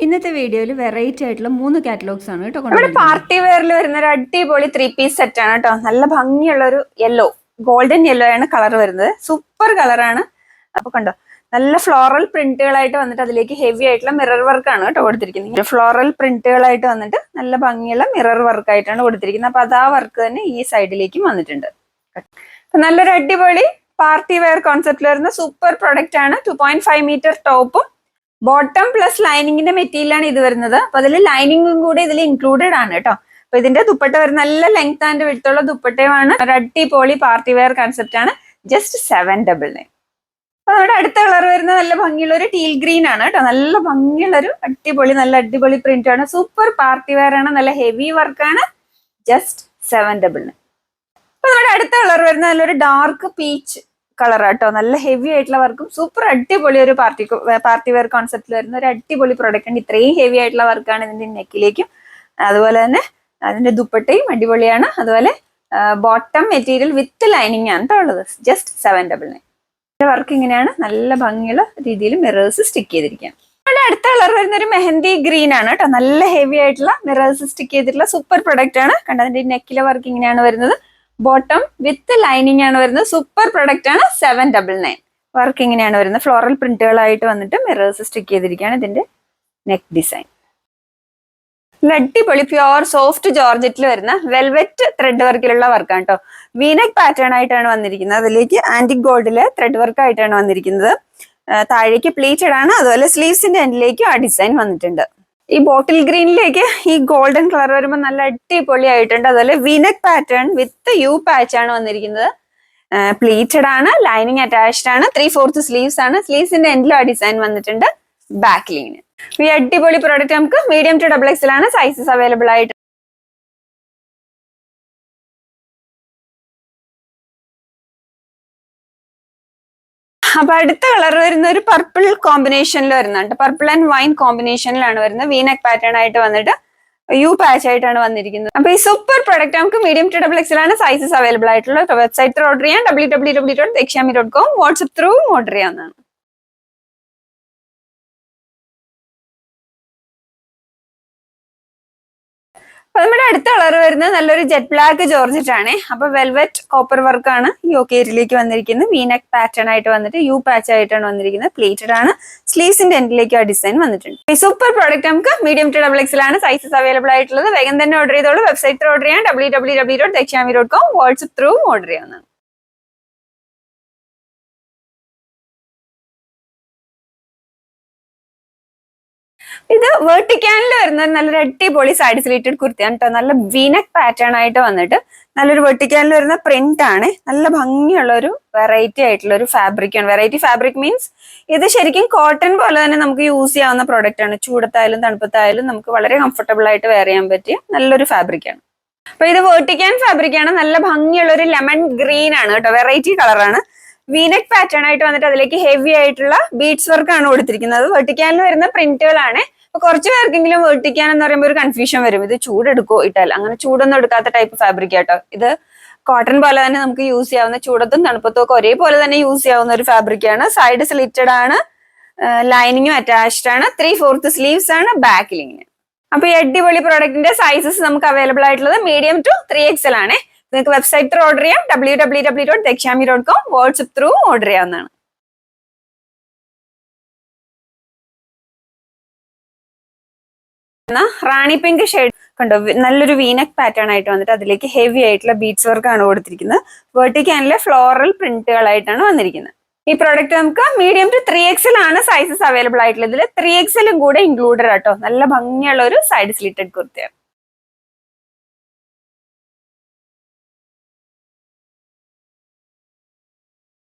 ഇന്നത്തെ വീഡിയോയിൽ വെറൈറ്റി ആയിട്ടുള്ള 3 കാറ്റലോഗ്സ് ആണ് കേട്ടോ. ഇവിടെ പാർട്ടി വെയറിൽ വരുന്ന ഒരു അടിപൊളി 3-പീസ് സെറ്റ് ആണ് കേട്ടോ. നല്ല ഭംഗിയുള്ള ഒരു യെല്ലോ, ഗോൾഡൻ യെല്ലോ ആണ് കളർ വരുന്നത്. സൂപ്പർ കളറാണ്. അപ്പൊ കണ്ടോ, നല്ല ഫ്ലോറൽ പ്രിന്റുകളായിട്ട് വന്നിട്ട് അതിലേക്ക് ഹെവി ആയിട്ടുള്ള മിറർ വർക്ക് ആണ് കേട്ടോ കൊടുത്തിരിക്കുന്നത്. ഫ്ലോറൽ പ്രിന്റുകളായിട്ട് വന്നിട്ട് നല്ല ഭംഗിയുള്ള മിറർ വർക്ക് ആയിട്ടാണ് കൊടുത്തിരിക്കുന്നത്. അപ്പൊ അത് ആ വർക്ക് തന്നെ ഈ സൈഡിലേക്കും വന്നിട്ടുണ്ട്. നല്ലൊരു അടിപൊളി പാർട്ടി വെയർ കോൺസെപ്റ്റിൽ വരുന്ന സൂപ്പർ പ്രൊഡക്റ്റ് ആണ്. 2.5 മീറ്റർ ടോപ്പും ബോട്ടം പ്ലസ് ലൈനിങ്ങിന്റെ മെറ്റീരിയലാണ് ഇത് വരുന്നത്. അപ്പൊ അതിൽ ലൈനിങ്ങും കൂടി ഇതിൽ ഇൻക്ലൂഡഡ് ആണ് കേട്ടോ. അപ്പൊ ഇതിന്റെ ദുപ്പട്ട വരുന്ന നല്ല ലെങ്ത് ആൻഡ് വിഡ്ത്തുള്ള ദുപ്പട്ടയുമാണ്. ഒരു അടിപൊളി പാർട്ടി വെയർ കൺസെപ്റ്റ് ആണ്. ജസ്റ്റ് 799. അപ്പൊ നമ്മുടെ അടുത്ത കളർ വരുന്ന നല്ല ഭംഗിയുള്ള ഒരു ടീൽ ഗ്രീൻ ആണ് കേട്ടോ. നല്ല ഭംഗിയുള്ള ഒരു നല്ല അടിപൊളി പ്രിന്റ് ആണ്. സൂപ്പർ പാർട്ടി വെയർ ആണ്. നല്ല ഹെവി വർക്കാണ്. ജസ്റ്റ് 799. അപ്പൊ നമ്മുടെ അടുത്ത കളർ വരുന്ന നല്ലൊരു ഡാർക്ക് പീച്ച് കളർ ആട്ടോ. നല്ല ഹെവി ആയിട്ടുള്ള വർക്കും സൂപ്പർ അടിപൊളി ഒരു പാർട്ടി വെയർ കോൺസെപ്റ്റിൽ വരുന്ന ഒരു അടിപൊളി പ്രോഡക്റ്റ് ആണ്. ഇത്രയും ഹെവി ആയിട്ടുള്ള വർക്കാണ് ഇതിന്റെ നെക്കിലേക്കും. അതുപോലെ തന്നെ അതിന്റെ ദുപ്പട്ടയും അടിപൊളിയാണ്. അതുപോലെ ബോട്ടം മെറ്റീരിയൽ വിത്ത് ലൈനിങ് ആണ് കേട്ടോ ഉള്ളത്. ജസ്റ്റ് 799. വർക്ക് ഇങ്ങനെയാണ്. നല്ല ഭംഗിയുള്ള രീതിയിൽ മിറേഴ്സ് സ്റ്റിക്ക് ചെയ്തിരിക്കുകയാണ്. നമ്മുടെ അടുത്ത കളർ വരുന്ന ഒരു മെഹന്തി ഗ്രീൻ ആണ് കേട്ടോ. നല്ല ഹെവി ആയിട്ടുള്ള മിറേഴ്സ് സ്റ്റിക്ക് ചെയ്തിട്ടുള്ള സൂപ്പർ പ്രൊഡക്റ്റ് ആണ്. കണ്ടോ, അതിന്റെ നെക്കിലെ വർക്ക് ഇങ്ങനെയാണ് വരുന്നത്. ബോട്ടം വിത്ത് ലൈനിങ് ആണ് വരുന്നത്. സൂപ്പർ പ്രൊഡക്റ്റ് ആണ്. 799. വർക്ക് ഇങ്ങനെയാണ് വരുന്നത്. ഫ്ലോറൽ പ്രിന്റുകളായിട്ട് വന്നിട്ട് മിറേഴ്സ് സ്റ്റിക്ക് ചെയ്തിരിക്കുകയാണ് ഇതിന്റെ നെക്ക് ഡിസൈൻ. അടിപൊളി പ്യുവർ സോഫ്റ്റ് ജോർജറ്റിൽ വരുന്ന വെൽവെറ്റ് ത്രെഡ് വർക്കിലുള്ള വർക്കാണ് കേട്ടോ. വീനെക്ക് പാറ്റേൺ ആയിട്ടാണ് വന്നിരിക്കുന്നത്. അതിലേക്ക് ആന്റിക് ഗോൾഡിലെ ത്രെഡ് വർക്ക് ആയിട്ടാണ് വന്നിരിക്കുന്നത്. താഴേക്ക് പ്ലീറ്റഡ് ആണ്. അതുപോലെ സ്ലീവ്സിന്റെ എൻഡിലേക്കും ആ ഡിസൈൻ വന്നിട്ടുണ്ട്. ഈ ബോട്ടിൽ ഗ്രീനിലേക്ക് ഈ ഗോൾഡൻ കളർ വരുമ്പോൾ നല്ല അടിപൊളി ആയിട്ടുണ്ട്. അതുപോലെ V-neck pattern with you patch ആണ് വന്നിരിക്കുന്നത്. പ്ലീറ്റഡ് ആണ്. ലൈനിങ് അറ്റാച്ച്ഡ് ആണ്. 3/4 സ്ലീവ്സ് ആണ്. സ്ലീവ്സിന്റെ എൻഡിലും ആ ഡിസൈൻ വന്നിട്ടുണ്ട്. ബാക്കിലിങ്ങിന് ഈ അടിപൊളി പ്രോഡക്റ്റ് നമുക്ക് മീഡിയം ടു XXL ആണ് സൈസസ് അവൈലബിൾ ആയിട്ട്. അപ്പൊ അടുത്ത കളർ വരുന്ന ഒരു പർപ്പിൾ കോമ്പിനേഷനിൽ വരുന്നുണ്ട്. പർപ്പിൾ ആൻഡ് വൈൻ കോമ്പിനേഷനിലാണ് വരുന്നത്. വീനെക്ക് പാറ്റേൺ ആയിട്ട് വന്നിട്ട് യു പാച്ച് ആയിട്ടാണ് വന്നിരിക്കുന്നത്. അപ്പൊ ഈ സൂപ്പർ പ്രൊഡക്റ്റ് നമുക്ക് മീഡിയം ടു XXL ആണ് സൈസസ് അവൈലബിൾ ആയിട്ടുള്ള. വെബ്സൈറ്റ് ഓർഡർ ചെയ്യാം. www.dekshami.com. വാട്സ്ആപ്പ് ത്രൂ ഓർഡർ ചെയ്യാവുന്നതാണ്. അപ്പൊ നമ്മുടെ അടുത്ത കളർ വരുന്നത് നല്ലൊരു ജെറ്റ് ബ്ലാക്ക് ജോർജറ്റ് ആണ്. അപ്പൊ വെൽവെറ്റ് കോപ്പർ വർക്ക് ആണ് ഈ ഒക്കേരിലേക്ക് വന്നിരിക്കുന്നത്. വീനെക്ക് പാറ്റേൺ ആയിട്ട് വന്നിട്ട് യു പാച്ച് ആയിട്ടാണ് വന്നിരിക്കുന്നത്. പ്ലീറ്റഡ് ആണ്. സ്ലീവ്സിന്റെ എൻഡിലേക്ക് ആ ഡിസൈൻ വന്നിട്ടുണ്ട്. ഈ സൂപ്പർ പ്രോഡക്റ്റ് നമുക്ക് മീഡിയം ടു XXL ആണ് സൈസസ് അവൈലബിൾ ആയിട്ടുള്ളത്. വേഗം തന്നെ ഓർഡർ ചെയ്തോളൂ. വെബ്സൈറ്റ് ഓർഡർ ചെയ്യാം. www.dekshami.com. വാട്സ്ആപ്പ് ത്രൂ ഓർഡർ ചെയ്യാവുന്നതാണ്. ഇത് വെർട്ടിക്കാനിൽ വരുന്ന നല്ലൊരു അടിപൊളി സൈഡ് സ്ലീറ്റഡ് കുർത്തിയാണ് കേട്ടോ. നല്ല വീനെക്ക് പാറ്റേൺ ആയിട്ട് വന്നിട്ട് നല്ലൊരു വെർട്ടിക്കാനിൽ വരുന്ന പ്രിന്റ് ആണ്. നല്ല ഭംഗിയുള്ള ഒരു വെറൈറ്റി ആയിട്ടുള്ള ഒരു ഫാബ്രിക് ആണ്. വെറൈറ്റി ഫാബ്രിക് മീൻസ് ഇത് ശരിക്കും കോട്ടൺ പോലെ തന്നെ നമുക്ക് യൂസ് ചെയ്യാവുന്ന പ്രോഡക്റ്റ് ആണ്. ചൂടത്തായാലും തണുപ്പത്തായാലും നമുക്ക് വളരെ കംഫർട്ടബിൾ ആയിട്ട് വെയർ ചെയ്യാൻ പറ്റിയ നല്ലൊരു ഫാബ്രിക് ആണ്. അപ്പൊ ഇത് വെർട്ടിക്കാൻ ഫാബ്രിക് ആണ്. നല്ല ഭംഗിയുള്ള ഒരു ലെമൺ ഗ്രീൻ ആണ് കേട്ടോ. വെറൈറ്റി കളറാണ്. വീനെക്ക് പാറ്റേൺ ആയിട്ട് വന്നിട്ട് അതിലേക്ക് ഹെവി ആയിട്ടുള്ള ബീഡ്സ് വർക്ക് ആണ് കൊടുത്തിരിക്കുന്നത്. വെർട്ടിക്കാനിൽ വരുന്ന പ്രിന്റുകളാണ്. അപ്പൊ കുറച്ച് പേർക്കെങ്കിലും വെർട്ടിക്കാൻ എന്ന് പറയുമ്പോൾ ഒരു കൺഫ്യൂഷൻ വരും. ഇത് ചൂടെടുക്കോ ഇട്ടാൽ? അങ്ങനെ ചൂടൊന്നും എടുക്കാത്ത ടൈപ്പ് ഫാബ്രിക് ആട്ടോ. ഇത് കോട്ടൺ പോലെ തന്നെ നമുക്ക് യൂസ് ചെയ്യാവുന്ന, ചൂടത്തും തണുപ്പത്തും ഒക്കെ ഒരേപോലെ തന്നെ യൂസ് ചെയ്യാവുന്ന ഒരു ഫാബ്രിക് ആണ്. സൈഡ് സ്ലിറ്റഡ് ആണ്. ലൈനിങ്ങും അറ്റാച്ച്ഡ് ആണ്. 3/4 സ്ലീവ്സ് ആണ്. ബാക്കിലിങ്ങിന്. അപ്പൊ ഈ അടിപൊളി പ്രോഡക്റ്റിന്റെ സൈസസ് നമുക്ക് അവൈലബിൾ ആയിട്ടുള്ളത് മീഡിയം ടു 3XL ആണ്. നിങ്ങൾക്ക് വെബ്സൈറ്റ് ത്രൂ ഓർഡർ ചെയ്യാം. www.dekshami.com. വാട്സ്ആപ്പ് ത്രൂ ഓർഡർ ചെയ്യാവുന്നതാണ്. റാണി പിങ്ക് ഷെയ്ഡ് കണ്ടോ. നല്ലൊരു വീനെക്ക് പാറ്റേൺ ആയിട്ട് വന്നിട്ട് അതിലേക്ക് ഹെവി ആയിട്ടുള്ള ബീഡ്സ് വർക്ക് ആണ് കൊടുത്തിരിക്കുന്നത്. വെർട്ടിക്കാനിലെ ഫ്ലോറൽ പ്രിന്റുകളായിട്ടാണ് വന്നിരിക്കുന്നത്. ഈ പ്രോഡക്റ്റ് നമുക്ക് മീഡിയം ടു 3XL ആണ് സൈസസ് അവൈലബിൾ ആയിട്ടുള്ളത്. ഇതിൽ 3XL കൂടെ ഇൻക്ലൂഡഡ് ആട്ടോ. നല്ല ഭംഗിയുള്ള ഒരു സൈഡ് സ്ലിറ്റഡ് കുർത്തിയാണ്.